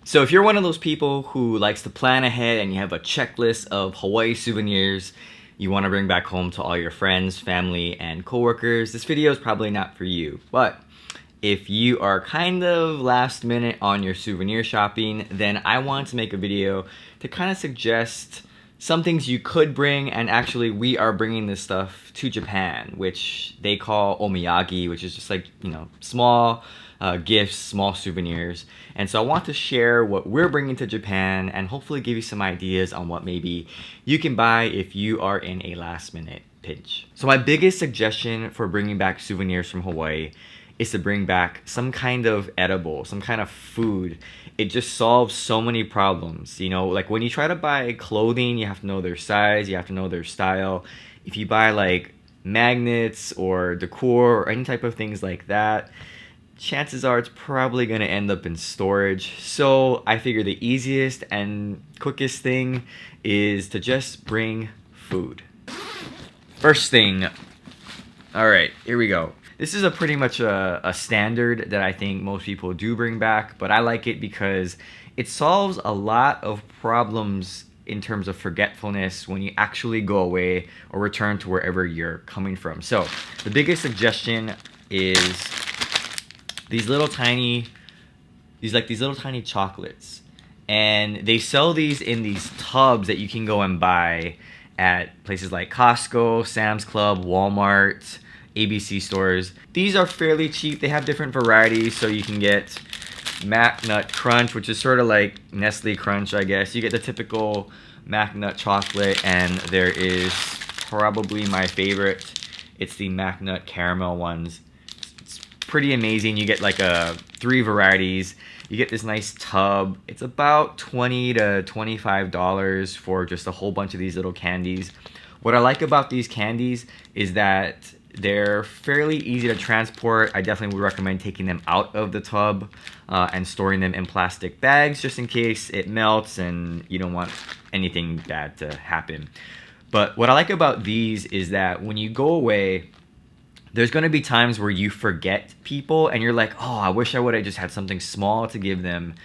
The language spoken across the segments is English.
So if you're one of those people who likes to plan ahead and you have a checklist of Hawaii souvenirs you want to bring back home to all your friends, family, and coworkers, this video is probably not for you. But if you are kind of last minute on your souvenir shopping, then I want to make a video to kind of suggest some things you could bring, and actually we are bringing this stuff to Japan, which they call omiyage, which is just like, small gifts, small souvenirs. And so I want to share what we're bringing to Japan and hopefully give you some ideas on what maybe you can buy if you are in a last minute pinch. So my biggest suggestion for bringing back souvenirs from Hawaii is to bring back some kind of edible, some kind of food. It just solves so many problems. Like when you try to buy clothing, you have to know their size, you have to know their style. If you buy like magnets or decor or any type of things like that, chances are it's probably going to end up in storage. So I figure the easiest and quickest thing is to just bring food. First thing, all right, here we go. This is pretty much a standard that I think most people do bring back, but I like it because it solves a lot of problems in terms of forgetfulness when you actually go away or return to wherever you're coming from. So the biggest suggestion is these little tiny chocolates, and they sell these in these tubs that you can go and buy at places like Costco, Sam's Club, Walmart, ABC stores. These are fairly cheap. They have different varieties, so you can get Mac Nut Crunch, which is sort of like Nestle Crunch, I guess. You get the typical Mac Nut chocolate, and there is probably my favorite. It's the Mac Nut Caramel ones. Pretty amazing. You get like 3 varieties. You get this nice tub. It's about $20 to $25 for just a whole bunch of these little candies. What I like about these candies is that they're fairly easy to transport. I definitely would recommend taking them out of the tub and storing them in plastic bags just in case it melts and you don't want anything bad to happen. But what I like about these is that when you go away, there's going to be times where you forget people and you're like, oh, I wish I would have just had something small to give them.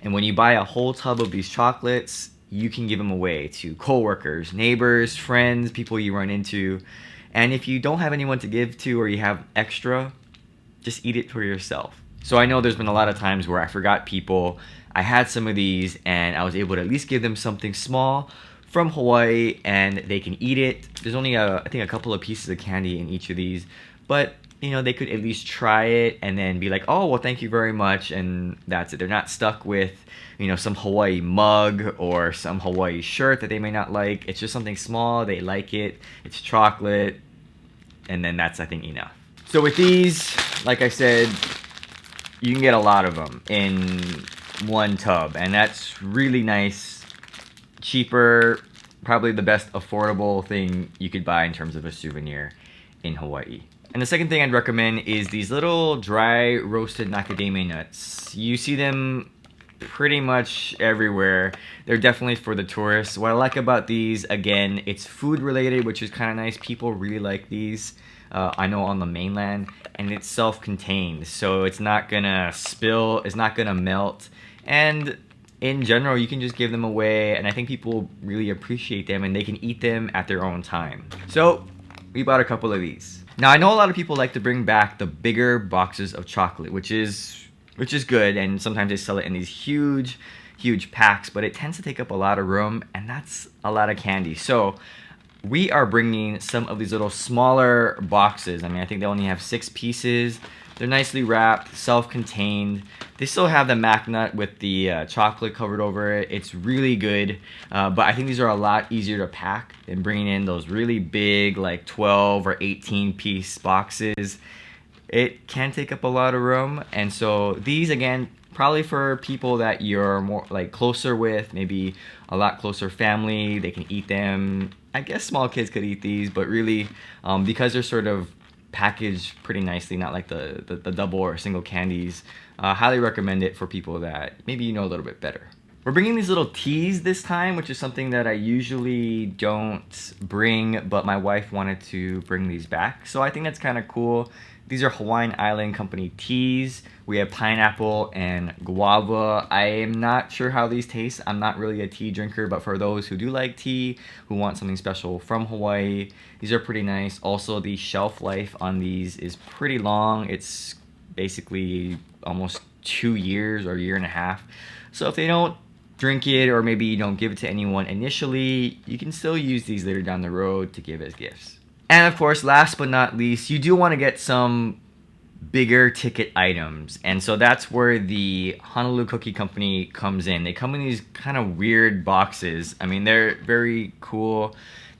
And when you buy a whole tub of these chocolates, you can give them away to coworkers, neighbors, friends, people you run into. And if you don't have anyone to give to or you have extra, just eat it for yourself. So I know there's been a lot of times where I forgot people. I had some of these and I was able to at least give them something small from Hawaii and they can eat it. There's only I think a couple of pieces of candy in each of these, but they could at least try it and then be like, oh, well, thank you very much, and that's it. They're not stuck with some Hawaii mug or some Hawaii shirt that they may not like. It's just something small, they like it, it's chocolate, and then that's, I think, enough. So with these, like I said, you can get a lot of them in one tub, and that's really nice. Cheaper, probably the best affordable thing you could buy in terms of a souvenir in Hawaii. And the second thing I'd recommend is these little dry roasted macadamia nuts. You see them pretty much everywhere. They're definitely for the tourists. What I like about these, again, it's food related, which is kind of nice. People really like these. I know on the mainland, and it's self-contained, so it's not gonna spill, it's not gonna melt, and in general, you can just give them away, and I think people really appreciate them, and they can eat them at their own time. So we bought a couple of these. Now I know a lot of people like to bring back the bigger boxes of chocolate, which is good, and sometimes they sell it in these huge packs, but it tends to take up a lot of room, and that's a lot of candy. So we are bringing some of these little smaller boxes. I mean, I think they only have 6 pieces. They're nicely wrapped, self-contained. They still have the Mac Nut with the chocolate covered over it. It's really good, but I think these are a lot easier to pack than bringing in those really big, like 12 or 18 piece boxes. It can take up a lot of room, and so these, again, probably for people that you're more like closer with, maybe a lot closer family, they can eat them. I guess small kids could eat these, but really, because they're sort of packaged pretty nicely, not like the double or single candies, highly recommend it for people that maybe a little bit better. We're bringing these little teas this time, which is something that I usually don't bring, but my wife wanted to bring these back. So I think that's kind of cool. These are Hawaiian Island Company teas. We have pineapple and guava. I am not sure how these taste. I'm not really a tea drinker, but for those who do like tea, who want something special from Hawaii, these are pretty nice. Also, the shelf life on these is pretty long. It's basically almost 2 years or a year and a half. So if they don't drink it, or maybe you don't give it to anyone initially, you can still use these later down the road to give as gifts. And of course, last but not least, you do want to get some bigger ticket items. And so that's where the Honolulu Cookie Company comes in. They come in these kind of weird boxes. I mean, they're very cool.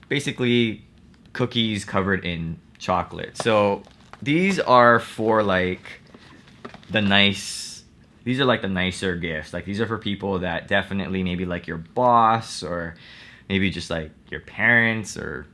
Basically, cookies covered in chocolate. So these are for like the nice, these are like the nicer gifts. Like these are for people that definitely maybe like your boss, or maybe just like your parents or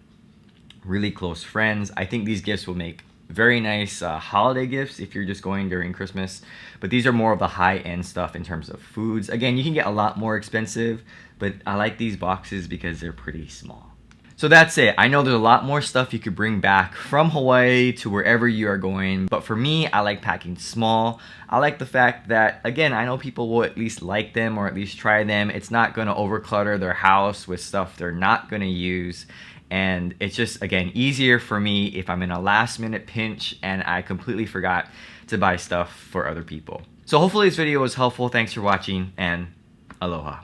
really close friends. I think these gifts will make very nice holiday gifts if you're just going during Christmas. But these are more of the high-end stuff in terms of foods. Again, you can get a lot more expensive, but I like these boxes because they're pretty small. So that's it. I know there's a lot more stuff you could bring back from Hawaii to wherever you are going, but for me, I like packing small. I like the fact that, again, I know people will at least like them or at least try them. It's not gonna overclutter their house with stuff they're not gonna use. And it's just, again, easier for me if I'm in a last minute pinch and I completely forgot to buy stuff for other people. So hopefully this video was helpful. Thanks for watching, and aloha.